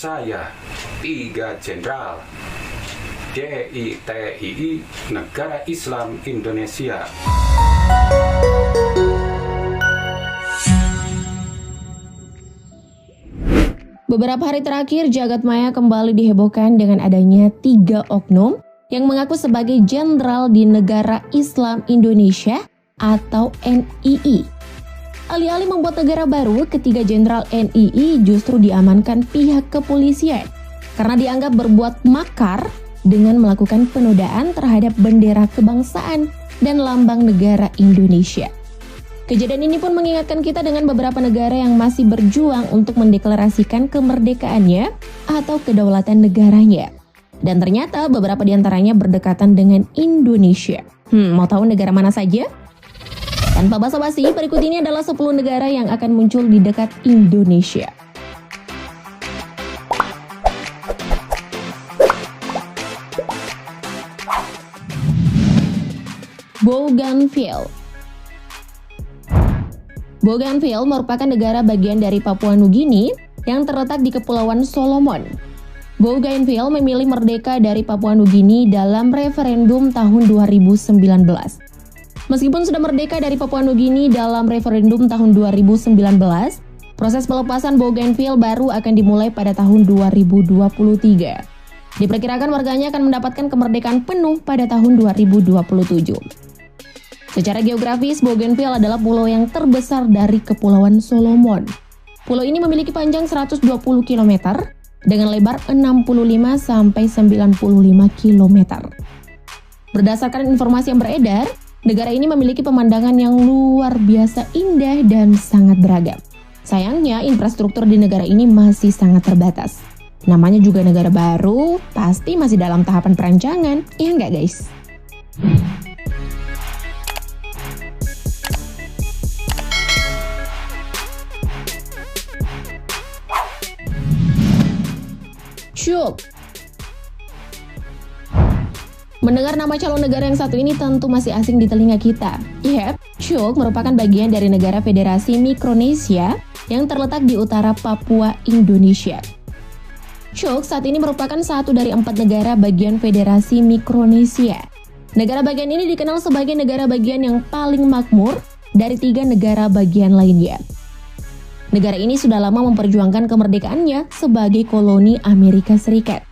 Saya, Tiga Jenderal DITII Negara Islam Indonesia. Beberapa hari terakhir, jagat maya kembali dihebohkan dengan adanya 3 oknum yang mengaku sebagai jenderal di Negara Islam Indonesia atau NII. Alih-alih membuat negara baru, ketiga jenderal NII justru diamankan pihak kepolisian karena dianggap berbuat makar dengan melakukan penodaan terhadap bendera kebangsaan dan lambang negara Indonesia. Kejadian ini pun mengingatkan kita dengan beberapa negara yang masih berjuang untuk mendeklarasikan kemerdekaannya atau kedaulatan negaranya. Dan ternyata beberapa di antaranya berdekatan dengan Indonesia. Mau tahu negara mana saja? Tanpa basa-basi, berikut ini adalah 10 negara yang akan muncul di dekat Indonesia. Bougainville. Bougainville merupakan negara bagian dari Papua Nugini yang terletak di Kepulauan Solomon. Bougainville memilih merdeka dari Papua Nugini dalam referendum tahun 2019. Meskipun sudah merdeka dari Papua Nugini dalam referendum tahun 2019, proses pelepasan Bougainville baru akan dimulai pada tahun 2023. Diperkirakan warganya akan mendapatkan kemerdekaan penuh pada tahun 2027. Secara geografis, Bougainville adalah pulau yang terbesar dari Kepulauan Solomon. Pulau ini memiliki panjang 120 km dengan lebar 65-95 km. Berdasarkan informasi yang beredar, negara ini memiliki pemandangan yang luar biasa indah dan sangat beragam. Sayangnya, infrastruktur di negara ini masih sangat terbatas. Namanya juga negara baru, pasti masih dalam tahapan perancangan, iya nggak guys? Chuuk. Mendengar nama calon negara yang satu ini tentu masih asing di telinga kita. Yep, Chuuk merupakan bagian dari negara Federasi Mikronesia yang terletak di utara Papua, Indonesia. Chuuk saat ini merupakan satu dari 4 negara bagian Federasi Mikronesia. Negara bagian ini dikenal sebagai negara bagian yang paling makmur dari 3 negara bagian lainnya. Negara ini sudah lama memperjuangkan kemerdekaannya sebagai koloni Amerika Serikat.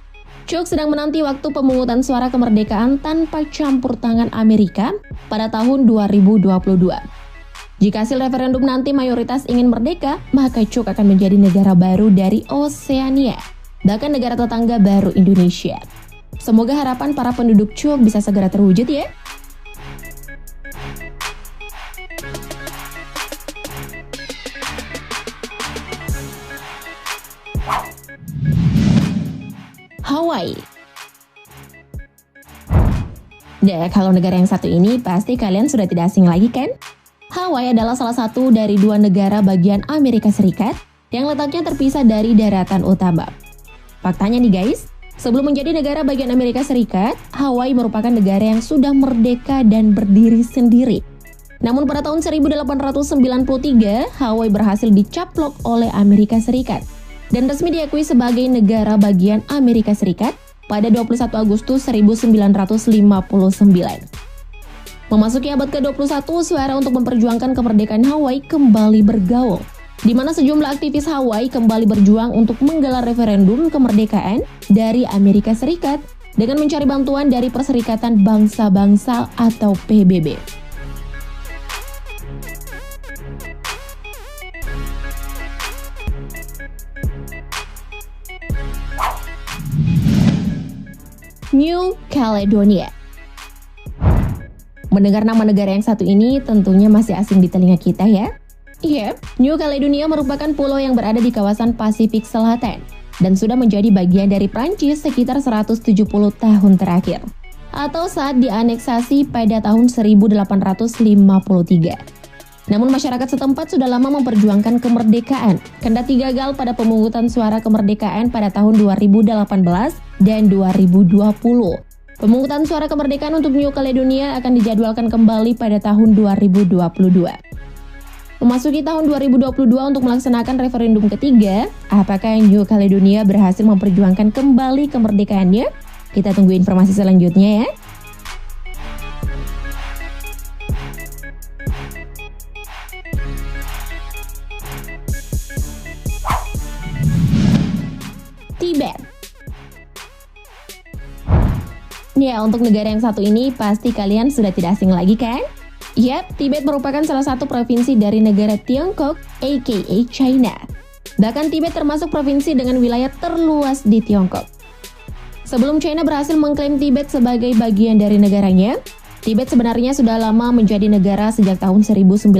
Chuuk sedang menanti waktu pemungutan suara kemerdekaan tanpa campur tangan Amerika pada tahun 2022. Jika hasil referendum nanti mayoritas ingin merdeka, maka Chuuk akan menjadi negara baru dari Oseania, bahkan negara tetangga baru Indonesia. Semoga harapan para penduduk Chuuk bisa segera terwujud ya. Hawaii. Kalau negara yang satu ini pasti kalian sudah tidak asing lagi kan? Hawaii adalah salah satu dari 2 negara bagian Amerika Serikat yang letaknya terpisah dari daratan utama. Faktanya nih guys, sebelum menjadi negara bagian Amerika Serikat, Hawaii merupakan negara yang sudah merdeka dan berdiri sendiri. Namun pada tahun 1893, Hawaii berhasil dicaplok oleh Amerika Serikat dan resmi diakui sebagai negara bagian Amerika Serikat pada 21 Agustus 1959. Memasuki abad ke-21, suara untuk memperjuangkan kemerdekaan Hawaii kembali bergaung, di mana sejumlah aktivis Hawaii kembali berjuang untuk menggelar referendum kemerdekaan dari Amerika Serikat dengan mencari bantuan dari Perserikatan Bangsa-Bangsa atau PBB. New Caledonia. Mendengar nama negara yang satu ini tentunya masih asing di telinga kita ya. Yep, New Caledonia merupakan pulau yang berada di kawasan Pasifik Selatan dan sudah menjadi bagian dari Prancis sekitar 170 tahun terakhir, atau saat dianeksasi pada tahun 1853. Namun masyarakat setempat sudah lama memperjuangkan kemerdekaan, kendati gagal pada pemungutan suara kemerdekaan pada tahun 2018 dan 2020. Pemungutan suara kemerdekaan untuk New Caledonia akan dijadwalkan kembali pada tahun 2022. Memasuki tahun 2022 untuk melaksanakan referendum ketiga, apakah New Caledonia berhasil memperjuangkan kembali kemerdekaannya? Kita tunggu informasi selanjutnya ya. Tibet. Ya, untuk negara yang satu ini pasti kalian sudah tidak asing lagi kan? Yap, Tibet merupakan salah satu provinsi dari negara Tiongkok, aka China. Bahkan Tibet termasuk provinsi dengan wilayah terluas di Tiongkok. Sebelum China berhasil mengklaim Tibet sebagai bagian dari negaranya, Tibet sebenarnya sudah lama menjadi negara sejak tahun 1913.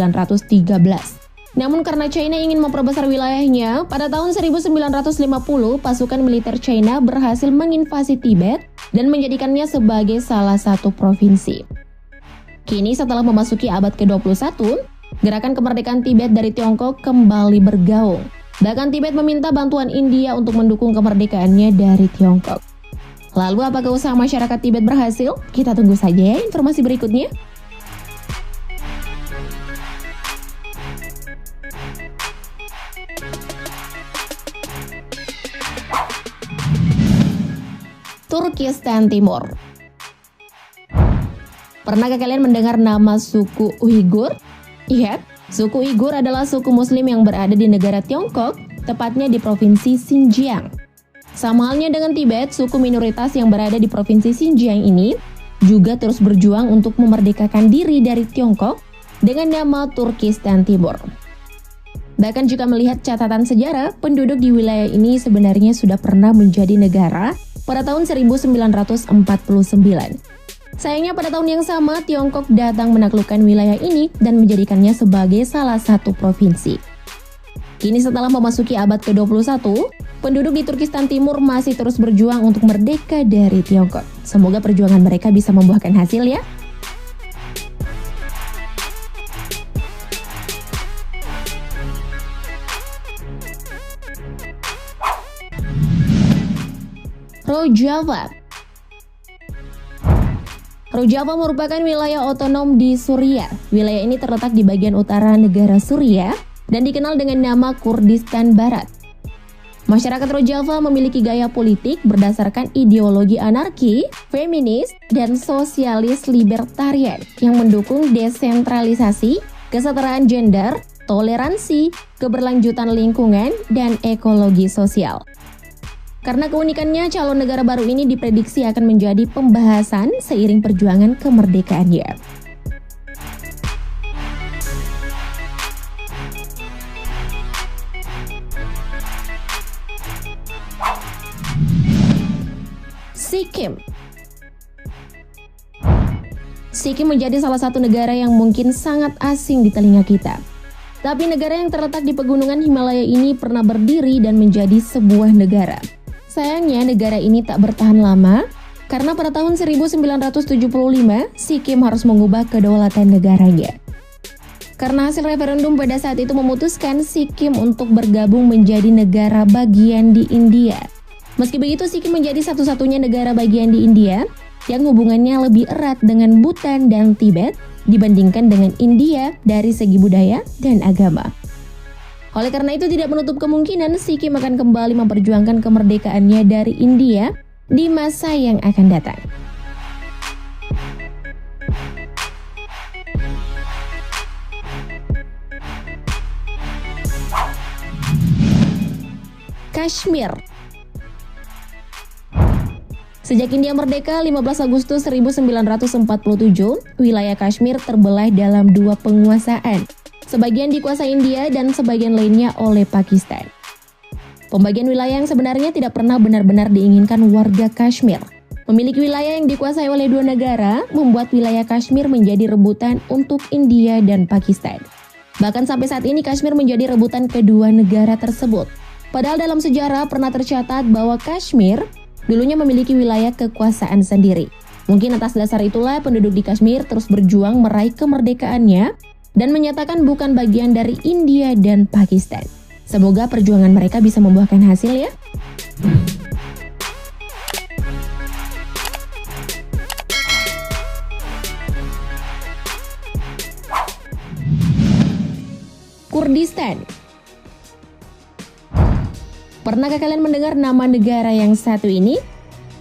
Namun karena China ingin memperbesar wilayahnya, pada tahun 1950 pasukan militer China berhasil menginvasi Tibet dan menjadikannya sebagai salah satu provinsi. Kini setelah memasuki abad ke-21, gerakan kemerdekaan Tibet dari Tiongkok kembali bergaung. Bahkan Tibet meminta bantuan India untuk mendukung kemerdekaannya dari Tiongkok. Lalu apakah usaha masyarakat Tibet berhasil? Kita tunggu saja ya informasi berikutnya. Turkistan Timur. Pernahkah kalian mendengar nama suku Uighur? Iya, suku Uighur adalah suku muslim yang berada di negara Tiongkok, tepatnya di provinsi Xinjiang. Sama halnya dengan Tibet, suku minoritas yang berada di provinsi Xinjiang ini juga terus berjuang untuk memerdekakan diri dari Tiongkok dengan nama Turkistan Timur. Bahkan jika melihat catatan sejarah, penduduk di wilayah ini sebenarnya sudah pernah menjadi negara pada tahun 1949. Sayangnya pada tahun yang sama, Tiongkok datang menaklukkan wilayah ini dan menjadikannya sebagai salah satu provinsi. Kini setelah memasuki abad ke-21, penduduk di Turkistan Timur masih terus berjuang untuk merdeka dari Tiongkok. Semoga perjuangan mereka bisa membuahkan hasil ya. Rojava. Rojava merupakan wilayah otonom di Suriah. Wilayah ini terletak di bagian utara negara Suriah dan dikenal dengan nama Kurdistan Barat. Masyarakat Rojava memiliki gaya politik berdasarkan ideologi anarki, feminis, dan sosialis libertarian yang mendukung desentralisasi, kesetaraan gender, toleransi, keberlanjutan lingkungan, dan ekologi sosial. Karena keunikannya, calon negara baru ini diprediksi akan menjadi pembahasan seiring perjuangan kemerdekaannya. Sikkim. Sikkim menjadi salah satu negara yang mungkin sangat asing di telinga kita. Tapi negara yang terletak di pegunungan Himalaya ini pernah berdiri dan menjadi sebuah negara. Sayangnya negara ini tak bertahan lama karena pada tahun 1975 Sikkim harus mengubah kedaulatan negaranya. Karena hasil referendum pada saat itu memutuskan Sikkim untuk bergabung menjadi negara bagian di India. Meski begitu, Sikkim menjadi satu-satunya negara bagian di India yang hubungannya lebih erat dengan Bhutan dan Tibet dibandingkan dengan India dari segi budaya dan agama. Oleh karena itu tidak menutup kemungkinan Sikkim akan kembali memperjuangkan kemerdekaannya dari India di masa yang akan datang. Kashmir. Sejak India merdeka 15 Agustus 1947, wilayah Kashmir terbelah dalam dua penguasaan. Sebagian dikuasai India dan sebagian lainnya oleh Pakistan. Pembagian wilayah yang sebenarnya tidak pernah benar-benar diinginkan warga Kashmir. Memiliki wilayah yang dikuasai oleh dua negara membuat wilayah Kashmir menjadi rebutan untuk India dan Pakistan. Bahkan sampai saat ini Kashmir menjadi rebutan kedua negara tersebut. Padahal dalam sejarah pernah tercatat bahwa Kashmir dulunya memiliki wilayah kekuasaan sendiri. Mungkin atas dasar itulah penduduk di Kashmir terus berjuang meraih kemerdekaannya dan menyatakan bukan bagian dari India dan Pakistan. Semoga perjuangan mereka bisa membuahkan hasil ya. Kurdistan. Pernahkah kalian mendengar nama negara yang satu ini?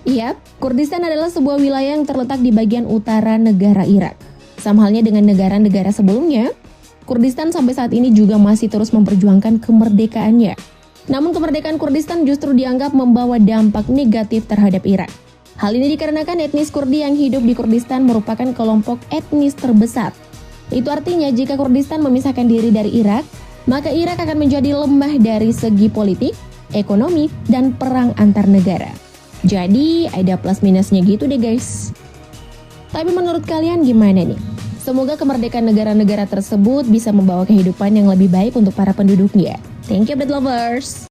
Yap, Kurdistan adalah sebuah wilayah yang terletak di bagian utara negara Irak. Sama halnya dengan negara-negara sebelumnya, Kurdistan sampai saat ini juga masih terus memperjuangkan kemerdekaannya. Namun kemerdekaan Kurdistan justru dianggap membawa dampak negatif terhadap Irak. Hal ini dikarenakan etnis Kurdi yang hidup di Kurdistan merupakan kelompok etnis terbesar. Itu artinya jika Kurdistan memisahkan diri dari Irak, maka Irak akan menjadi lemah dari segi politik, ekonomi, dan perang antar negara. Jadi ada plus minusnya gitu deh guys. Tapi menurut kalian gimana nih? Semoga kemerdekaan negara-negara tersebut bisa membawa kehidupan yang lebih baik untuk para penduduknya. Thank you, Update Lovers!